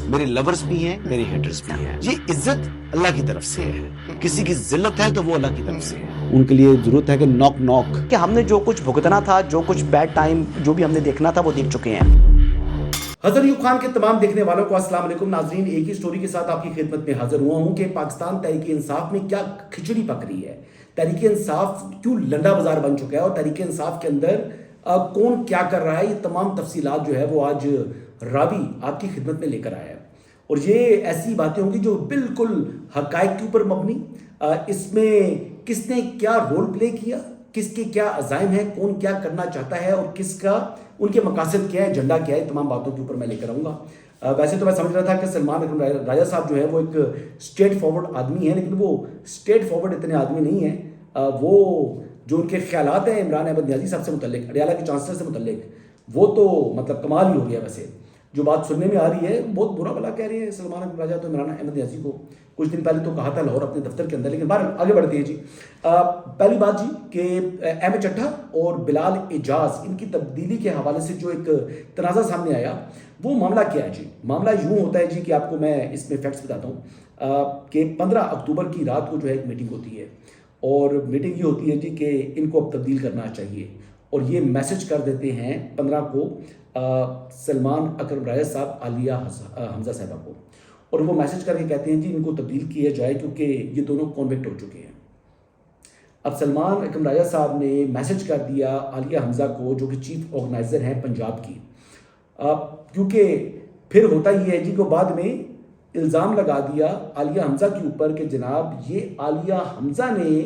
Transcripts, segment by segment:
میرے لورز بھی ہیں، میرے ہیٹرز بھی ہیں. یہ عزت اللہ کی طرف سے ہے. کسی کی ذلت ہے تو وہ اللہ کی طرف سے ہے. ان کے لیے ضرورت ہے کہ نوک نوک کہ ہم نے جو کچھ بھگتنا تھا، جو کچھ بیڈ ٹائم جو بھی ہم نے دیکھنا تھا وہ دیکھ چکے ہیں. حضرت ایوب خان کے تمام دیکھنے والوں کو السلام علیکم. ناظرین، ایک ہی سٹوری کے ساتھ آپ کی خدمت میں حاضر ہوا ہوں کہ پاکستان تحریک انصاف میں کیا کھچڑی پک رہی ہے. تحریک انصاف کیوں لنڈا بازار بن چکا ہے اور تحریک انصاف کے اندر کون کیا کر رہا ہے، یہ تمام تفصیلات جو ہے وہ آج راوی آپ کی خدمت میں لے کر آیا ہے. اور یہ ایسی باتیں ہوں گی جو بالکل حقائق کے اوپر مبنی. اس میں کس نے کیا رول پلے کیا، کس کے کیا عزائم ہیں، کون کیا کرنا چاہتا ہے اور کس کا ان کے مقاصد کیا ہے، ایجنڈا کیا ہے، تمام باتوں کے اوپر میں لے کر آؤں گا. ویسے تو میں سمجھ رہا تھا کہ سلمان اکرم راجہ صاحب جو ہے وہ ایک اسٹریٹ فارورڈ آدمی ہے، لیکن وہ اسٹریٹ فارورڈ اتنے آدمی نہیں ہیں. وہ جو ان کے خیالات ہیں عمران احمد نیازی صاحب سے متعلق، اڈیالہ کے چانسلر سے متعلق، وہ تو مطلب کمال ہی ہو گیا. ویسے جو بات سننے میں آ رہی ہے، بہت برا بلا کہہ رہے ہیں سلمان اکرم راجہ تو عمران احمد نیازی کو. کچھ دن پہلے تو کہا تھا لاہور اپنے دفتر کے اندر، لیکن باہر آگے بڑھتے ہیں جی. پہلی بات جی کہ احمد چٹھا اور بلال اعجاز ان کی تبدیلی کے حوالے سے جو ایک تنازع سامنے آیا، وہ معاملہ کیا ہے جی؟ معاملہ یوں ہوتا ہے جی کہ آپ کو میں اس میں فیکٹس بتاتا ہوں کہ 15 اکتوبر کی رات کو جو ہے ایک میٹنگ ہوتی ہے، اور میٹنگ یہ ہوتی ہے جی کہ ان کو اب تبدیل کرنا چاہیے. اور یہ میسج کر دیتے ہیں 15 کو سلمان اکرم راجہ صاحب عالیہ حمزہ صاحبہ کو، اور وہ میسج کر کے کہتے ہیں جی ان کو تبدیل کیا جائے کیونکہ یہ دونوں کنوکٹ ہو چکے ہیں. اب سلمان اکرم راجہ صاحب نے میسج کر دیا عالیہ حمزہ کو جو کہ چیف آرگنائزر ہیں پنجاب کی، کیونکہ پھر ہوتا یہ ہے جی کو بعد میں الزام لگا دیا عالیہ حمزہ کے اوپر کہ جناب یہ عالیہ حمزہ نے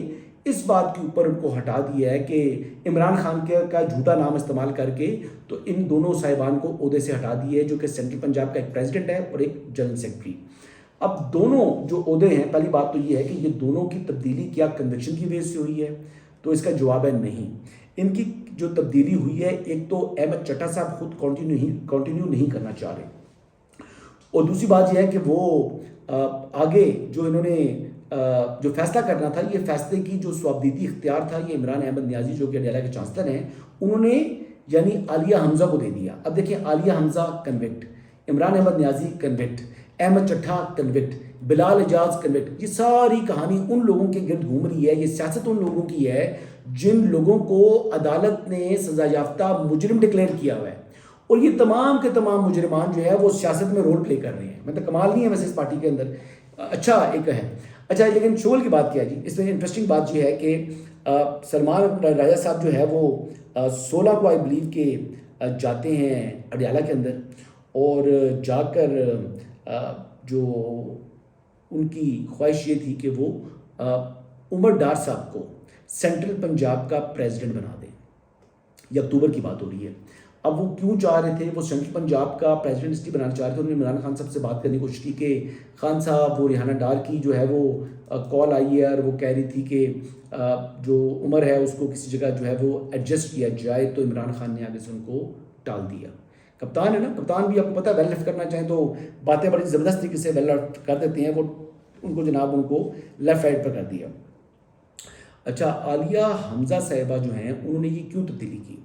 اس بات کے اوپر ان کو ہٹا دیا ہے کہ عمران خان کا جھوٹا نام استعمال کر کے تو ان دونوں صاحبان کو عہدے سے ہٹا دیے ہے، جو کہ سینٹرل پنجاب کا ایک پریزیڈنٹ ہے اور ایک جنرل سیکرٹری. اب دونوں جو عہدے ہیں، پہلی بات تو یہ ہے کہ یہ دونوں کی تبدیلی کیا کنوکشن کی وجہ سے ہوئی ہے، تو اس کا جواب ہے نہیں. ان کی جو تبدیلی ہوئی ہے، ایک تو احمد چٹھا صاحب خود کنٹینیو نہیں کرنا چاہ رہے، اور دوسری بات یہ ہے کہ وہ آگے جو انہوں نے جو فیصلہ کرنا تھا، یہ فیصلے کی جو صوابدیدی اختیار تھا یہ عمران احمد نیازی جو کہ اڈیالہ کے چانسلر ہیں انہوں نے یعنی عالیہ حمزہ کو دے دیا. اب دیکھیں عالیہ حمزہ کنوکٹ، عمران احمد نیازی کنوکٹ، احمد چٹھا کنوکٹ، بلال اعجاز کنوکٹ. یہ ساری کہانی ان لوگوں کے گرد گھوم رہی ہے. یہ سیاست ان لوگوں کی ہے جن لوگوں کو عدالت نے سزا یافتہ مجرم ڈکلیئر کیا ہوا ہے، اور یہ تمام کے تمام مجرمان جو ہے وہ سیاست میں رول پلے کر رہے ہیں. مطلب کمال نہیں ہے ویسے اس پارٹی کے اندر. اچھا ایک ہے اچھا، لیکن شغل کی بات کیا جی، اس میں انٹرسٹنگ بات یہ ہے کہ سلمان راجہ صاحب جو ہے وہ 16 کو آئی بلیو کہ جاتے ہیں اڈیالہ کے اندر، اور جا کر جو ان کی خواہش یہ تھی کہ وہ عمر ڈار صاحب کو سینٹرل پنجاب کا پریزیڈنٹ بنا دیں. یہ اکتوبر کی بات ہو رہی ہے. اب وہ کیوں چاہ رہے تھے؟ وہ سینٹرل پنجاب کا پریزیڈنٹ اس لیے بنانا چاہ رہے تھے. انہوں نے عمران خان صاحب سے بات کرنے کی کوشش کی کہ خان صاحب وہ ریحانہ ڈار کی جو ہے وہ کال آئی ہے، اور وہ کہہ رہی تھی کہ جو عمر ہے اس کو کسی جگہ جو ہے وہ ایڈجسٹ کیا جائے، تو عمران خان نے آگے سے ان کو ٹال دیا. کپتان ہے نا، کپتان بھی آپ کو پتہ ہے ویل لیفٹ کرنا چاہیں تو باتیں بڑی زبردست طریقے سے ویل لیفٹ کر دیتے ہیں. وہ ان کو جناب ان کو لیفٹ رائٹ پر کر دیا. اچھا، عالیہ حمزہ صاحبہ جو ہیں انہوں نے یہ کیوں تبدیلی کی؟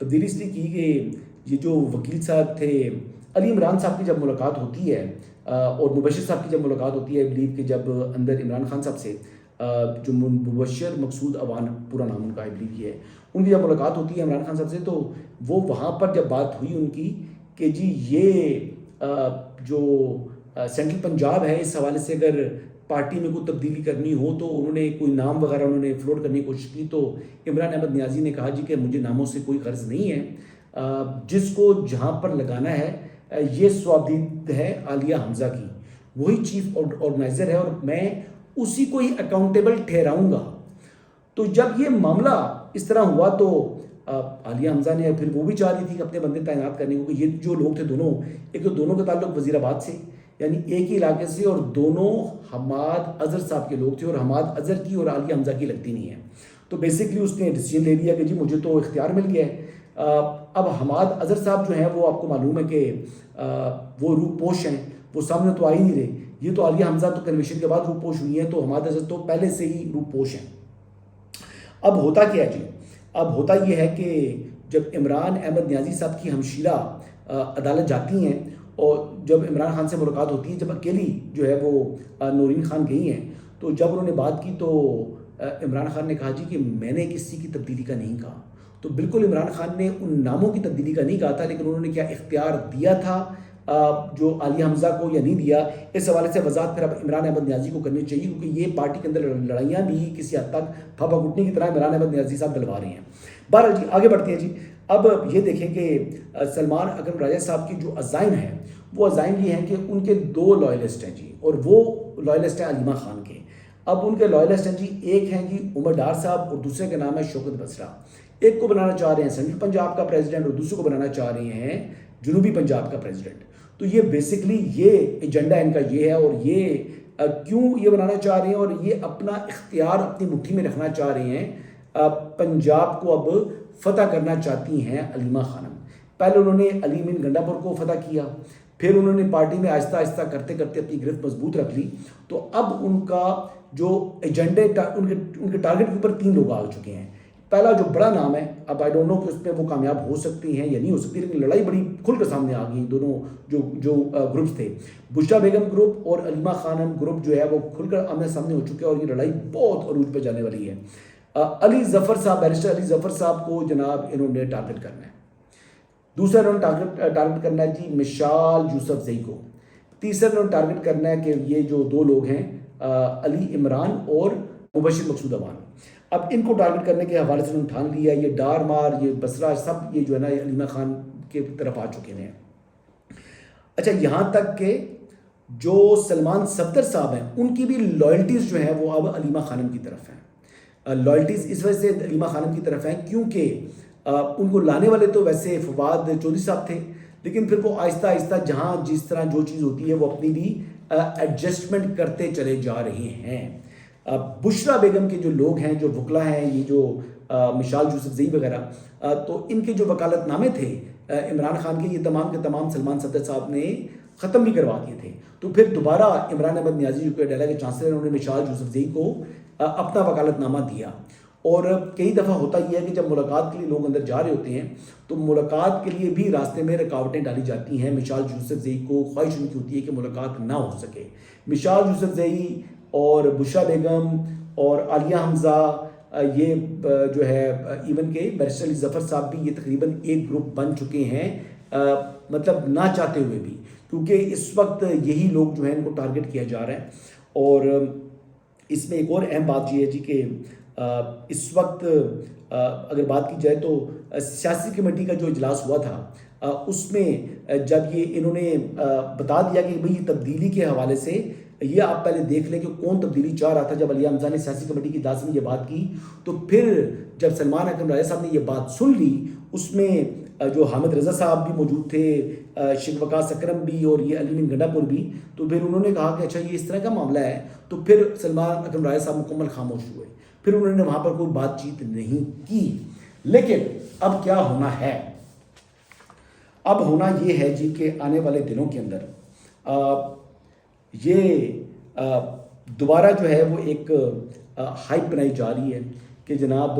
تبدیلی اس لیے کی کہ یہ جو وکیل صاحب تھے، علی عمران صاحب کی جب ملاقات ہوتی ہے اور مبشر صاحب کی جب ملاقات ہوتی ہے، بلیو کہ جب اندر عمران خان صاحب سے جو مبشر مقصود عوان پورا نام ان کا ہے بلیو یہ ہے، ان کی جب ملاقات ہوتی ہے عمران خان صاحب سے، تو وہ وہاں پر جب بات ہوئی ان کی کہ جی یہ جو سینٹرل پنجاب ہے اس حوالے سے اگر پارٹی میں کوئی تبدیلی کرنی ہو تو انہوں نے کوئی نام وغیرہ انہوں نے فلوٹ کرنے کی کوشش کی. تو عمران احمد نیازی نے کہا جی کہ مجھے ناموں سے کوئی غرض نہیں ہے، جس کو جہاں پر لگانا ہے یہ صوابدید ہے عالیہ حمزہ کی، وہی چیف آرگنائزر ہے اور میں اسی کو ہی اکاؤنٹیبل ٹھہراؤں گا. تو جب یہ معاملہ اس طرح ہوا تو عالیہ حمزہ نے پھر وہ بھی چاہ رہی تھی کہ اپنے بندے تعینات کرنے کو. یہ جو لوگ تھے دونوں، ایک تو دونوں کا تعلق وزیر آباد سے یعنی ایک ہی علاقے سے، اور دونوں حماد اظہر صاحب کے لوگ تھے، اور حماد اظہر کی اور عالیہ حمزہ کی لگتی نہیں ہے. تو بیسکلی اس نے ڈیسیجن لے لیا کہ جی مجھے تو اختیار مل گیا ہے. اب حماد اظہر صاحب جو ہیں وہ آپ کو معلوم ہے کہ وہ روح پوش ہیں، وہ سامنے تو آ ہی نہیں رہے. یہ تو عالیہ حمزہ تو کنوینشن کے بعد روح پوش ہوئی ہیں، تو حماد اظہر تو پہلے سے ہی روح پوش ہیں. اب ہوتا کیا ہے جی؟ اب ہوتا یہ ہے کہ جب عمران احمد نیازی صاحب کی ہمشیرہ عدالت جاتی ہیں اور جب عمران خان سے ملاقات ہوتی ہے، جب اکیلی جو ہے وہ نورین خان گئی ہیں، تو جب انہوں نے بات کی تو عمران خان نے کہا جی کہ میں نے کسی کی تبدیلی کا نہیں کہا. تو بالکل عمران خان نے ان ناموں کی تبدیلی کا نہیں کہا تھا، لیکن انہوں نے کیا اختیار دیا تھا جو عالیہ حمزہ کو یا نہیں دیا، اس حوالے سے وضاحت پھر اب عمران احمد نیازی کو کرنی چاہیے، کیونکہ یہ پارٹی کے اندر لڑائیاں بھی کسی حد تک پھاپا گھٹنے کی طرح عمران احمد نیازی صاحب دلوا رہے ہیں. بہرحال جی آگے بڑھتے ہیں جی. اب یہ دیکھیں کہ سلمان اکرم راجہ صاحب کی جو عزائم ہیں وہ عزائم یہ ہیں کہ ان کے 2 لائلسٹ ہیں جی، اور وہ لائلسٹ ہیں علیمہ خان کے. اب ان کے لائلسٹ ہیں جی، ایک ہیں جی عمر ڈار صاحب اور دوسرے کا نام ہے شوکت بسرا. ایک کو بنانا چاہ رہے ہیں سینٹرل پنجاب کا پریزیڈنٹ اور دوسرے کو بنانا چاہ رہے ہیں جنوبی پنجاب کا پریزیڈنٹ. تو یہ بیسکلی یہ ایجنڈا ان کا یہ ہے، اور یہ کیوں یہ بنانا چاہ رہے ہیں اور یہ اپنا اختیار اپنی مٹھی میں رکھنا چاہ رہے ہیں. پنجاب کو اب فتح کرنا چاہتی ہیں علیمہ خانم. پہلے انہوں نے علی مین گنڈا پور کو فتح کیا، پھر انہوں نے پارٹی میں آہستہ آہستہ کرتے کرتے اپنی گرفت مضبوط رکھ لی. تو اب ان کا جو ایجنڈے ان کے ٹارگٹ کے اوپر 3 لوگ آ چکے ہیں. پہلا جو بڑا نام ہے، اب آئی ڈونٹ نو کہ اس پہ وہ کامیاب ہو سکتی ہیں یا نہیں ہو سکتی، لیکن لڑائی بڑی کھل کر سامنے آ گئی. دونوں جو گروپس تھے، بشرا بیگم گروپ اور علیمہ خانم گروپ جو ہے وہ کھل کر آمنے سامنے ہو چکے ہیں، اور یہ لڑائی بہت عروج پہ جانے والی ہے. علی ظفر صاحب، بیرسٹر علی ظفر صاحب کو جناب انہوں نے ٹارگٹ کرنا ہے. دوسرا انہوں نے ٹارگٹ کرنا ہے جی مشال یوسف زئی کو. تیسرا انہوں نے ٹارگٹ کرنا ہے کہ یہ جو 2 لوگ ہیں علی عمران اور مبشر مقصود اوان، اب ان کو ٹارگٹ کرنے کے حوالے سے انہوں نے ٹھان لیا. یہ ڈار مار، یہ بسرا، سب یہ جو ہے نا یہ علیمہ خان کے طرف آ چکے ہیں. اچھا، یہاں تک کہ جو سلمان صفدر صاحب ہیں ان کی بھی لائلٹیز جو ہیں وہ اب علیمہ خانم کی طرف ہیں. لائلٹیز اس وجہ سے علیمہ خانم کی طرف ہیں کیونکہ ان کو لانے والے تو ویسے فواد چودھری صاحب تھے، لیکن پھر وہ آہستہ آہستہ جہاں جس طرح جو چیز ہوتی ہے وہ اپنی بھی ایڈجسٹمنٹ کرتے چلے جا رہے ہیں. بشرا بیگم کے جو لوگ ہیں، جو وکلا ہیں، یہ جو مشال یوسف زئی وغیرہ، تو ان کے جو وکالت نامے تھے عمران خان کے، یہ تمام کے تمام سلمان صفدر صاحب نے ختم بھی کروا دیے تھے. تو پھر دوبارہ عمران احمد نیازی جو کہ ڈیلا کے چانسلر، انہوں نے مشال یوسف زئی کو اپنا وکالت نامہ دیا. اور کئی دفعہ ہوتا یہ ہے کہ جب ملاقات کے لیے لوگ اندر جا رہے ہوتے ہیں تو ملاقات کے لیے بھی راستے میں رکاوٹیں ڈالی جاتی ہیں. مشال یوسف زئی کو خواہش ان کی ہوتی ہے کہ ملاقات نہ ہو سکے. مشال یوسف زئی اور بشرا بیگم اور عالیہ حمزہ، یہ جو ہے ایون کہ بیرسٹر علی ظفر صاحب بھی، یہ تقریباً ایک گروپ بن چکے ہیں، مطلب نہ چاہتے ہوئے بھی، کیونکہ اس وقت یہی لوگ جو ہیں ان کو ٹارگٹ کیا جا رہا ہے. اور اس میں ایک اور اہم بات یہ ہے جی کہ اس وقت اگر بات کی جائے تو سیاسی کمیٹی کا جو اجلاس ہوا تھا اس میں جب یہ انہوں نے بتا دیا کہ بھئی تبدیلی کے حوالے سے یہ آپ پہلے دیکھ لیں کہ کون تبدیلی چاہ رہا تھا. جب علیہ حمزہ نے سیاسی کمیٹی کی اجلاس میں یہ بات کی تو پھر جب سلمان اکرم راجہ صاحب نے یہ بات سن لی، اس میں جو حامد رضا صاحب بھی موجود تھے، شیخ وقاص اکرم بھی، اور یہ علی مین گنڈا پور بھی، تو پھر انہوں نے کہا کہ اچھا یہ اس طرح کا معاملہ ہے. تو پھر سلمان اکرم راجہ صاحب مکمل خاموش ہوئے، پھر انہوں نے وہاں پر کوئی بات چیت نہیں کی. لیکن اب کیا ہونا ہے؟ اب ہونا یہ ہے جی کہ آنے والے دنوں کے اندر یہ دوبارہ جو ہے وہ ایک ہائپ بنائی جا رہی ہے کہ جناب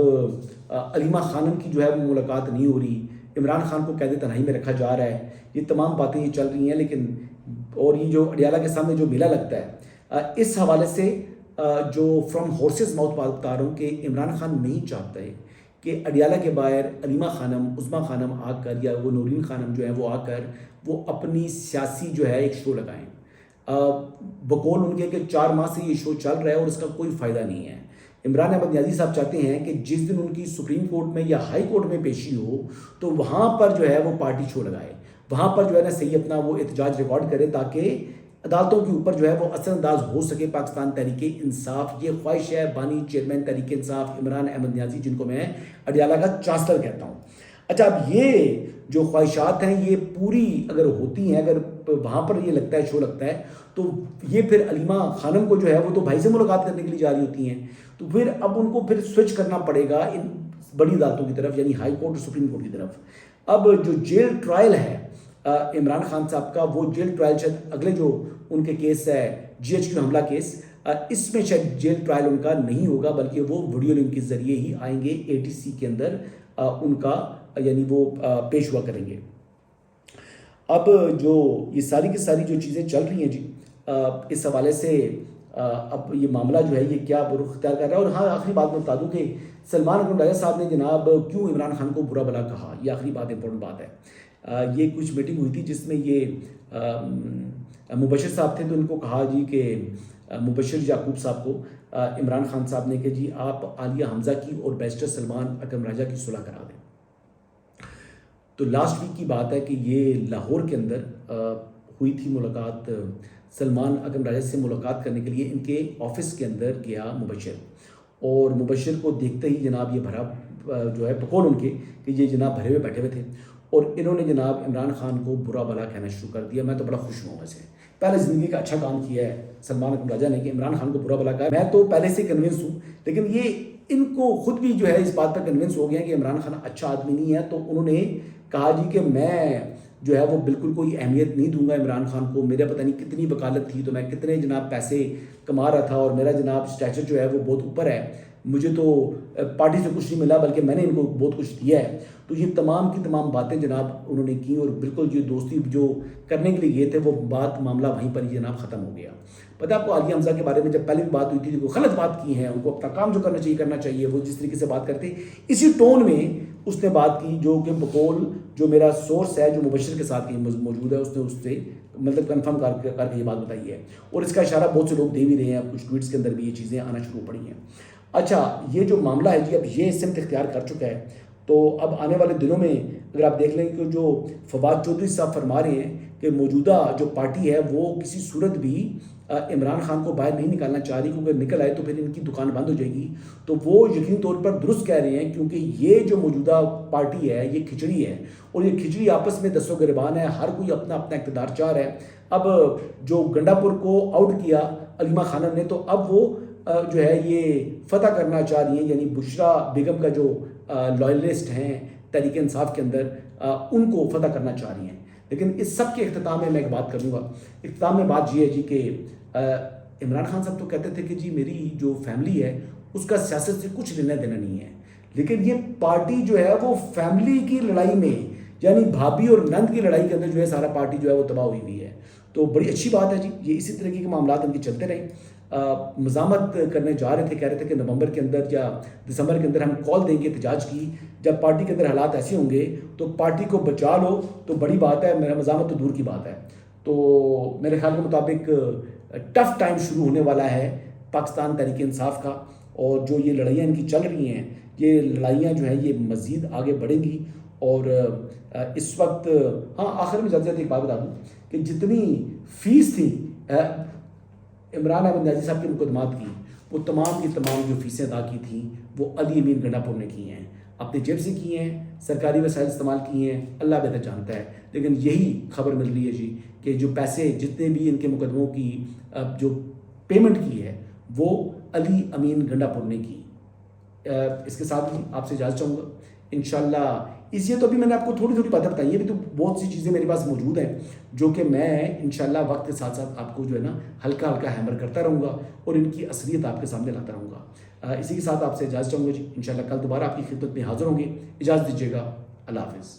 علیمہ خانم کی جو ہے وہ ملاقات نہیں ہو رہی، عمران خان کو قید تنہائی میں رکھا جا رہا ہے. یہ تمام باتیں یہ چل رہی ہیں. لیکن اور یہ جو اڈیالہ کے سامنے جو میلہ لگتا ہے، اس حوالے سے جو فرام ہورسز ماؤتھ بتا رہا ہوں کہ عمران خان نہیں چاہتا ہے کہ اڈیالہ کے باہر علیمہ خانم، عظمیٰ خانم آ کر، یا وہ نورین خانم جو ہے وہ آ کر وہ اپنی سیاسی جو ہے ایک شو لگائیں. بقول ان کے کہ 4 ماہ سے یہ شو چل رہا ہے اور اس کا کوئی فائدہ نہیں ہے. عمران احمد نیازی صاحب چاہتے ہیں کہ جس دن ان کی سپریم کورٹ میں یا ہائی کورٹ میں پیشی ہو تو وہاں پر جو ہے وہ پارٹی شو لگائے، وہاں پر جو ہے نا صحیح اپنا وہ احتجاج ریکارڈ کرے، تاکہ عدالتوں کے اوپر جو ہے وہ اثر انداز ہو سکے پاکستان تحریک انصاف. یہ خواہش ہے بانی چیئرمین تحریک انصاف عمران احمد نیازی، جن کو میں اڈیالہ کا چانسلر کہتا ہوں. اچھا، اب یہ جو خواہشات ہیں یہ پوری اگر ہوتی ہیں، اگر وہاں پر یہ لگتا ہے شو لگتا ہے، تو یہ پھر علیمہ خانم کو جو ہے وہ تو بھائی سے ملاقات کرنے کے لیے جا رہی ہوتی ہیں، تو پھر اب ان کو پھر سوئچ کرنا پڑے گا ان بڑی عدالتوں کی طرف، یعنی ہائی کورٹ اور سپریم کورٹ کی طرف. اب جو جیل ٹرائل ہے عمران خان صاحب کا، وہ جیل ٹرائل شاید اگلے جو ان کے کیس ہے GHQ حملہ کیس، اس میں شاید جیل ٹرائل ان کا نہیں ہوگا، بلکہ وہ ویڈیو لنک کے ذریعے ہی آئیں گے. ATC کے اندر ان کا یعنی وہ پیش ہوا کریں گے. اب جو یہ ساری کی ساری جو چیزیں چل رہی ہیں جی اس حوالے سے اب یہ معاملہ جو ہے یہ کیا رخ اختیار کر رہا ہے. اور ہاں آخری بات میں بتا دوں کہ سلمان اکرم راجہ صاحب نے جناب کیوں عمران خان کو برا بلا کہا, یہ آخری بات امپورٹنٹ بات ہے. یہ کچھ میٹنگ ہوئی تھی جس میں یہ مبشر صاحب تھے, تو ان کو کہا جی کہ مبشر یعقوب صاحب کو عمران خان صاحب نے کہ جی آپ عالیہ حمزہ کی اور بیرسٹر سلمان اکرم راجہ کی صلح کرا دیں. تو لاسٹ ویک کی بات ہے کہ یہ لاہور کے اندر ہوئی تھی ملاقات. سلمان اکرم راجہ سے ملاقات کرنے کے لیے ان کے آفس کے اندر گیا مبشر, اور مبشر کو دیکھتے ہی جناب یہ بھرا جو ہے بقول ان کے کہ یہ جناب بھرے ہوئے بیٹھے ہوئے تھے, اور انہوں نے جناب عمران خان کو برا بلا کہنا شروع کر دیا. میں تو بڑا خوش ہوں ویسے, پہلے زندگی کا اچھا کام کیا ہے سلمان اکرم راجہ نے کہ عمران خان کو برا بلا کہا. میں تو پہلے سے کنونس ہوں, لیکن یہ ان کو خود بھی جو ہے اس بات پر کنونس ہو گیا کہ عمران خان اچھا آدمی نہیں ہے. تو انہوں نے کہا جی کہ میں جو ہے وہ بالکل کوئی اہمیت نہیں دوں گا عمران خان کو. میرا پتہ نہیں کتنی وکالت تھی, تو میں کتنے جناب پیسے کما رہا تھا, اور میرا جناب اسٹیچر جو ہے وہ بہت اوپر ہے, مجھے تو پارٹی سے کچھ نہیں ملا بلکہ میں نے ان کو بہت کچھ دیا ہے. تو یہ تمام کی تمام باتیں جناب انہوں نے کی, اور بالکل جو دوستی جو کرنے کے لیے گئے تھے وہ بات معاملہ وہیں پر ہی جناب ختم ہو گیا. پتہ آپ کو عالیہ حمزہ کے بارے میں جب پہلے بھی بات ہوئی تھی, وہ غلط بات کی ہے, ان کو اپنا کام جو کرنا چاہیے, وہ جس طریقے سے بات کرتے اسی ٹون میں اس نے بات کی, جو کہ بقول جو میرا سورس ہے جو مبشر کے ساتھ موجود ہے, اس نے اس سے مطلب کنفرم کر کے یہ بات بتائی ہے. اور اس کا اشارہ بہت سے لوگ دے بھی رہے ہیں, کچھ ٹویٹس کے اندر بھی یہ چیزیں آنا شروع پڑی ہیں. اچھا, یہ جو معاملہ ہے جی اب یہ سمت اختیار کر چکا ہے, تو اب آنے والے دنوں میں اگر آپ دیکھ لیں کہ جو فواد چودھری صاحب فرما رہے ہیں کہ موجودہ جو پارٹی ہے وہ کسی صورت بھی عمران خان کو باہر نہیں نکالنا چاہ رہی, کیونکہ نکل آئے تو پھر ان کی دکان بند ہو جائے گی. تو وہ یقینی طور پر درست کہہ رہے ہیں, کیونکہ یہ جو موجودہ پارٹی ہے یہ کھچڑی ہے, اور یہ کھچڑی آپس میں دستوں گریبان ہے, ہر کوئی اپنا اپنا اقتدار چاہ رہا ہے. اب جو گنڈا پور کو آؤٹ کیا علیمہ خانم نے, تو اب وہ جو ہے یہ فتح کرنا چاہ رہی ہیں, یعنی بشرا بیگم کا جو لائلسٹ ہیں تحریک انصاف کے اندر, ان کو فتح کرنا چاہ رہی ہیں. لیکن اس سب کے اختتام میں ایک بات کروں گا. اختتام میں بات یہ ہے جی کہ عمران خان صاحب تو کہتے تھے کہ جی میری جو فیملی ہے اس کا سیاست سے کچھ لینا دینا نہیں ہے, لیکن یہ پارٹی جو ہے وہ فیملی کی لڑائی میں, یعنی بھابھی اور نند کی لڑائی کے اندر جو ہے سارا پارٹی جو ہے وہ تباہ ہوئی ہوئی ہے. تو بڑی اچھی بات ہے جی, یہ اسی طرح کے معاملات ان کے چلتے رہے. مزاحمت کرنے جا رہے تھے, کہہ رہے تھے کہ نومبر کے اندر یا دسمبر کے اندر ہم کال دیں گے احتجاج کی, جب پارٹی کے اندر حالات ایسے ہوں گے تو پارٹی کو بچا لو تو بڑی بات ہے, میرا مزاحمت تو دور کی بات ہے. تو میرے خیال کے مطابق ٹف ٹائم شروع ہونے والا ہے پاکستان تحریک انصاف کا, اور جو یہ لڑائیاں ان کی چل رہی ہیں یہ لڑائیاں جو ہیں یہ مزید آگے بڑھیں گی. اور اس وقت ہاں آخر میں جلد ایک بات بتا دوں کہ جتنی فیس تھی عمران احمد نیازی صاحب کے مقدمات کی, وہ تمام کی تمام جو فیسیں ادا کی تھیں وہ علی امین گنڈا پور نے کی ہیں, اپنے جیب سے کی ہیں, سرکاری وسائل استعمال کیے ہیں, اللہ بہتر جانتا ہے. لیکن یہی خبر مل رہی ہے جی کہ جو پیسے جتنے بھی ان کے مقدموں کی جو پیمنٹ کی ہے وہ علی امین گنڈا پور نے کی. اس کے ساتھ ہی آپ سے اجازت چاہوں گا انشاءاللہ. اس لیے تو ابھی میں نے آپ کو تھوڑی تھوڑی باتیں بتائی ہیں, ابھی تو بہت سی چیزیں میرے پاس موجود ہیں جو کہ میں انشاءاللہ وقت کے ساتھ ساتھ آپ کو جو ہے نا ہلکا ہلکا ہیمر کرتا رہوں گا اور ان کی اصلیت آپ کے سامنے لاتا رہوں گا. اسی کے ساتھ آپ سے اجازت چاہوں گا جی, انشاءاللہ کل دوبارہ آپ کی خدمت میں حاضر ہوں گے. اجازت دیجیے گا, اللہ حافظ.